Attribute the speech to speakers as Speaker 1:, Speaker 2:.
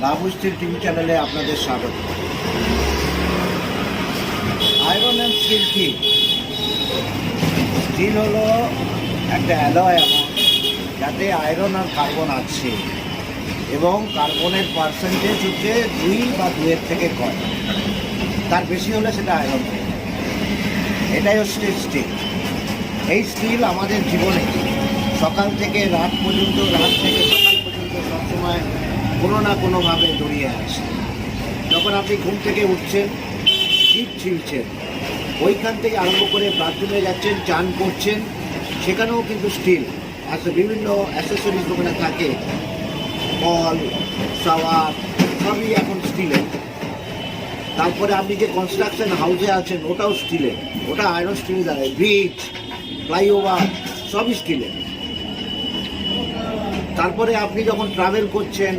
Speaker 1: লাভু still TV চ্যানেলে আপনাদের স্বাগত। আয়রন অ্যান্ড স্টিল কি? স্টিল হলো একটা অ্যালয় অ্যামাউন্ট যাতে আয়রন আর কার্বন আছে এবং কার্বনের পার্সেন্টেজ হচ্ছে 2 বা 2-এর থেকে কম, তার বেশি হলে সেটা আয়রন হয়ে যায়। এটাই হচ্ছে স্টিল। এই স্টিল আমাদের জীবনে সকাল থেকে রাত পর্যন্ত, রাত থেকে সকাল পর্যন্ত সবসময় কোনো না কোনোভাবে জড়িয়ে আসে। যখন আপনি ঘুম থেকে উঠছেন, শীত ছিলছেন, ওইখান থেকে আরম্ভ করে বাথরুমে যাচ্ছেন, চান করছেন, সেখানেও কিন্তু স্টিল বিভিন্ন অ্যাসেসরিজ ওখানে থাকে, কল, শাওয়ার সবই এখন স্টিলের। তারপরে আপনি যে কনস্ট্রাকশন হাউসে আছেন ওটাও স্টিলের, ওটা আয়রন স্টিলে দাঁড়ায়। ব্রিজ, ফ্লাইওভার সবই স্টিলের। তারপরে আপনি যখন ট্রাভেল করছেন